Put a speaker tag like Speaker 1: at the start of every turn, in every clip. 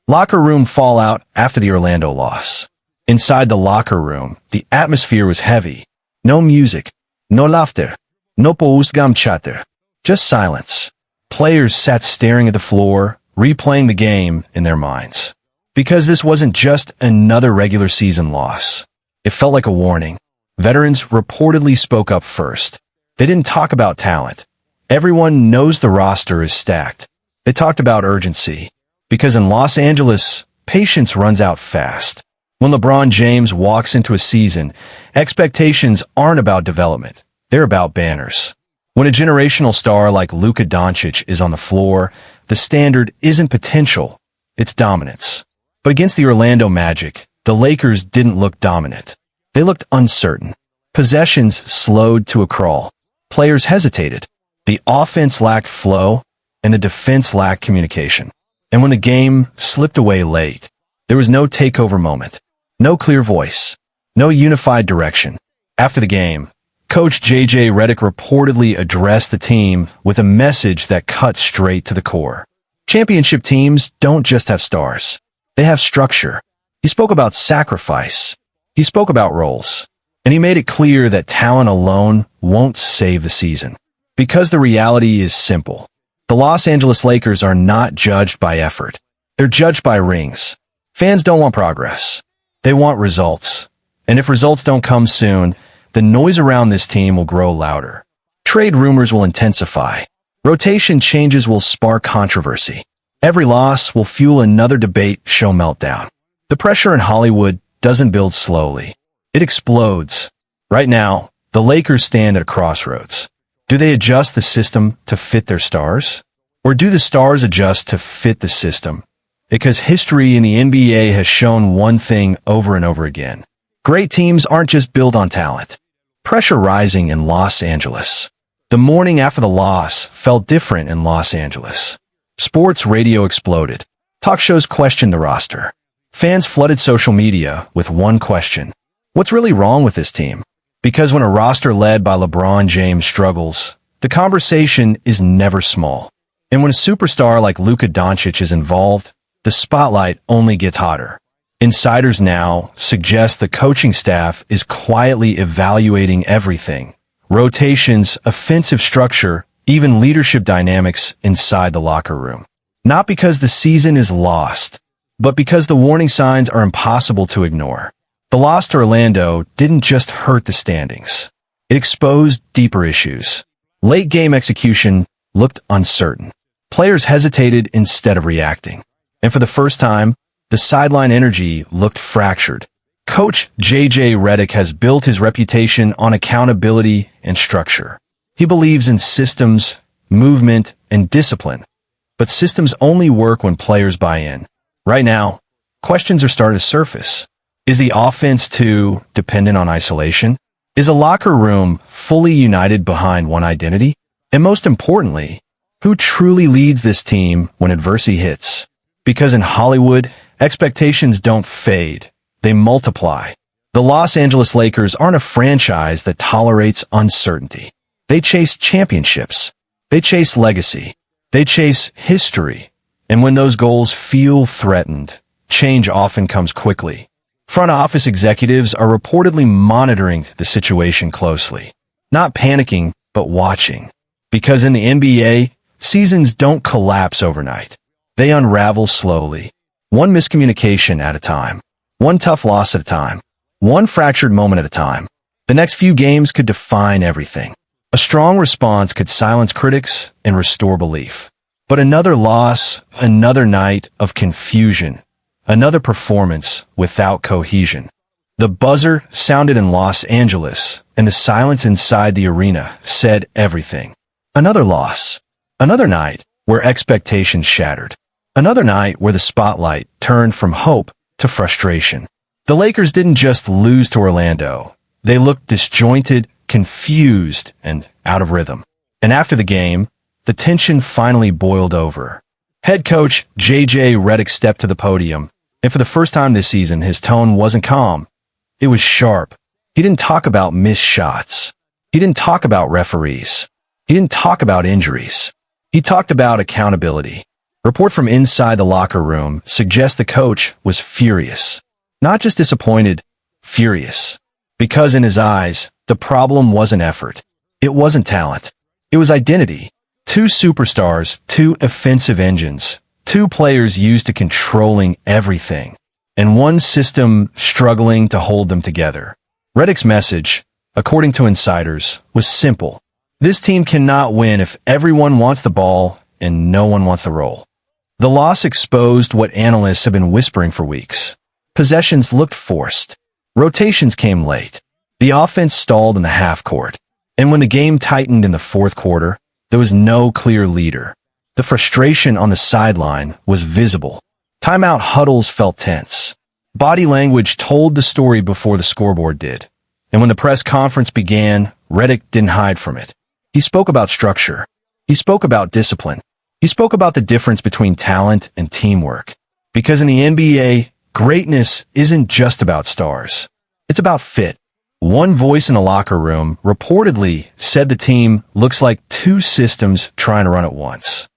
Speaker 1: Locker room fallout after the Orlando loss. Inside the locker room, the atmosphere was heavy. No music, no laughter, no post-game chatter, just silence. Players sat staring at the floor, replaying the game in their minds. Because this wasn't just another regular season loss. It felt like a warning. Veterans reportedly spoke up first. They didn't talk about talent. Everyone knows the roster is stacked. They talked about urgency. Because in Los Angeles, patience runs out fast. When LeBron James walks into a season, expectations aren't about development. They're about banners. When a generational star like Luka Dončić is on the floor, the standard isn't potential, it's dominance. But against the Orlando Magic, the Lakers didn't look dominant. They looked uncertain. Possessions slowed to a crawl. Players hesitated. The offense lacked flow, and the defense lacked communication. And when the game slipped away late, there was no takeover moment, no clear voice, no unified direction. After the game, Coach JJ Redick reportedly addressed the team with a message that cut straight to the core. Championship teams don't just have stars. They have structure. He spoke about sacrifice. He spoke about roles. And he made it clear that talent alone won't save the season. Because the reality is simple. The Los Angeles Lakers are not judged by effort. They're judged by rings. Fans don't want progress. They want results. And if results don't come soon, the noise around this team will grow louder. Trade rumors will intensify. Rotation changes will spark controversy. Every loss will fuel another debate show meltdown. The pressure in Hollywood doesn't build slowly. It explodes. Right now, the Lakers stand at a crossroads. Do they adjust the system to fit their stars? Or do the stars adjust to fit the system? Because history in the NBA has shown one thing over and over again. Great teams aren't just built on talent. Pressure rising in Los Angeles. The morning after the loss felt different in Los Angeles. Sports radio exploded. Talk shows questioned the roster. Fans flooded social media with one question. What's really wrong with this team? Because when a roster led by LeBron James struggles, the conversation is never small. And when a superstar like Luka Dončić is involved, the spotlight only gets hotter. Insiders now suggest the coaching staff is quietly evaluating everything. Rotations, offensive structure, even leadership dynamics inside the locker room. Not because the season is lost, but because the warning signs are impossible to ignore. The loss to Orlando didn't just hurt the standings. It exposed deeper issues. Late game execution looked uncertain. Players hesitated instead of reacting. And for the first time, the sideline energy looked fractured. Coach JJ Redick has built his reputation on accountability and structure. He believes in systems, movement, and discipline. But systems only work when players buy in. Right now, questions are starting to surface. Is the offense too dependent on isolation? Is a locker room fully united behind one identity? And most importantly, who truly leads this team when adversity hits? Because in Hollywood, expectations don't fade. They multiply. The Los Angeles Lakers aren't a franchise that tolerates uncertainty. They chase championships. They chase legacy. They chase history. And when those goals feel threatened, change often comes quickly. Front office executives are reportedly monitoring the situation closely. Not panicking, but watching. Because in the NBA, seasons don't collapse overnight. They unravel slowly. One miscommunication at a time. One tough loss at a time. One fractured moment at a time. The next few games could define everything. A strong response could silence critics and restore belief. But another loss, another night of confusion, another performance without cohesion. The buzzer sounded in Los Angeles, and the silence inside the arena said everything. Another loss. Another night where expectations shattered. Another night where the spotlight turned from hope to frustration. The Lakers didn't just lose to Orlando. They looked disjointed, confused, and out of rhythm. And after the game, the tension finally boiled over. Head coach JJ Redick stepped to the podium, and for the first time this season, his tone wasn't calm. It was sharp. He didn't talk about missed shots. He didn't talk about referees. He didn't talk about injuries. He talked about accountability. Report from inside the locker room suggests the coach was furious. Not just disappointed, furious. Because in his eyes, the problem wasn't effort. It wasn't talent. It was identity. Two superstars, two offensive engines, two players used to controlling everything, and one system struggling to hold them together. Redick's message, according to insiders, was simple. This team cannot win if everyone wants the ball and no one wants the role. The loss exposed what analysts have been whispering for weeks. Possessions looked forced. Rotations came late. The offense stalled in the half court. And when the game tightened in the fourth quarter, there was no clear leader. The frustration on the sideline was visible. Timeout huddles felt tense. Body language told the story before the scoreboard did. And when the press conference began, Redick didn't hide from it. He spoke about structure. He spoke about discipline. He spoke about the difference between talent and teamwork. Because in the NBA, greatness isn't just about stars. It's about fit. One voice in the locker room reportedly said the team looks like two systems trying to run at once.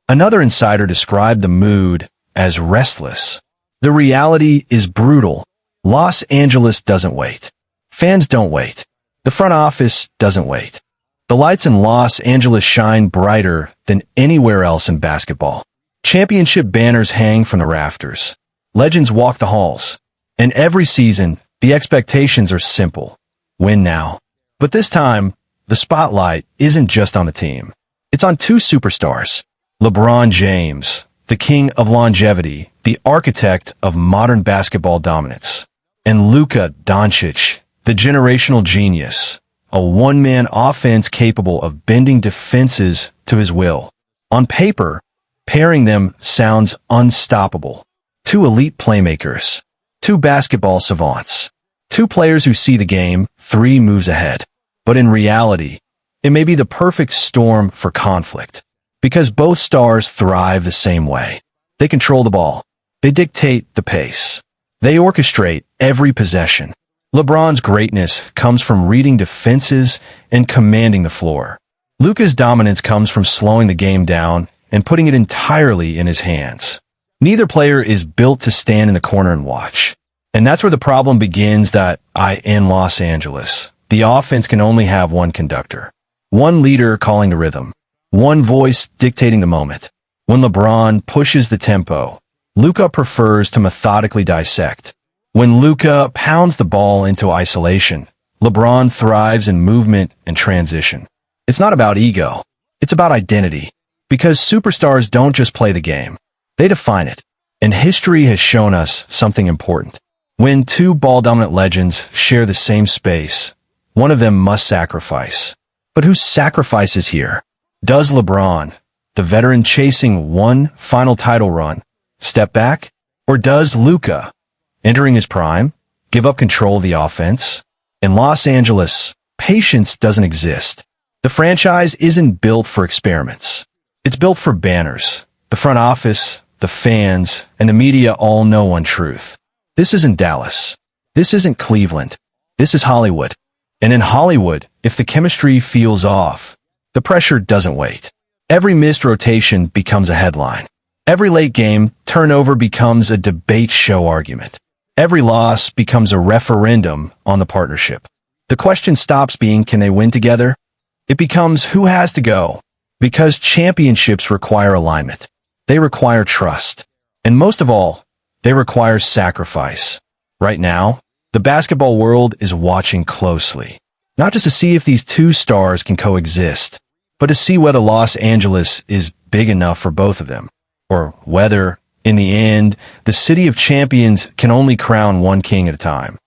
Speaker 1: Another insider described the mood as restless. The reality is brutal. Los Angeles doesn't wait. Fans don't wait. The front office doesn't wait. The lights in Los Angeles shine brighter than anywhere else in basketball. Championship banners hang from the rafters. Legends walk the halls. And every season, the expectations are simple. Win now. But this time, the spotlight isn't just on the team. It's on two superstars. LeBron James, the king of longevity, the architect of modern basketball dominance. And Luka Dončić, the generational genius, a one-man offense capable of bending defenses to his will. On paper, pairing them sounds unstoppable. Two elite playmakers. Two basketball savants. Two players who see the game 3 moves ahead. But in reality, it may be the perfect storm for conflict. Because both stars thrive the same way. They control the ball. They dictate the pace. They orchestrate every possession. LeBron's greatness comes from reading defenses and commanding the floor. Luka's dominance comes from slowing the game down and putting it entirely in his hands. Neither player is built to stand in the corner and watch. And that's where the problem begins in Los Angeles. The offense can only have one conductor. One leader calling the rhythm. One voice dictating the moment. When LeBron pushes the tempo, Luka prefers to methodically dissect. When Luka pounds the ball into isolation, LeBron thrives in movement and transition. It's not about ego. It's about identity. Because superstars don't just play the game. They define it. And history has shown us something important. When two ball-dominant legends share the same space, one of them must sacrifice. But who sacrifices here? Does LeBron, the veteran chasing one final title run, step back? Or does Luka, entering his prime, give up control of the offense? In Los Angeles, patience doesn't exist. The franchise isn't built for experiments. It's built for banners. The front office, the fans, and the media all know one truth. This isn't Dallas. This isn't Cleveland. This is Hollywood. And in Hollywood, if the chemistry feels off, the pressure doesn't wait. Every missed rotation becomes a headline. Every late game turnover becomes a debate show argument. Every loss becomes a referendum on the partnership. The question stops being, can they win together? It becomes, who has to go? Because championships require alignment. They require trust. And most of all, they require sacrifice. Right now, the basketball world is watching closely. Not just to see if these two stars can coexist, but to see whether Los Angeles is big enough for both of them. Or whether, in the end, the city of champions can only crown one king at a time.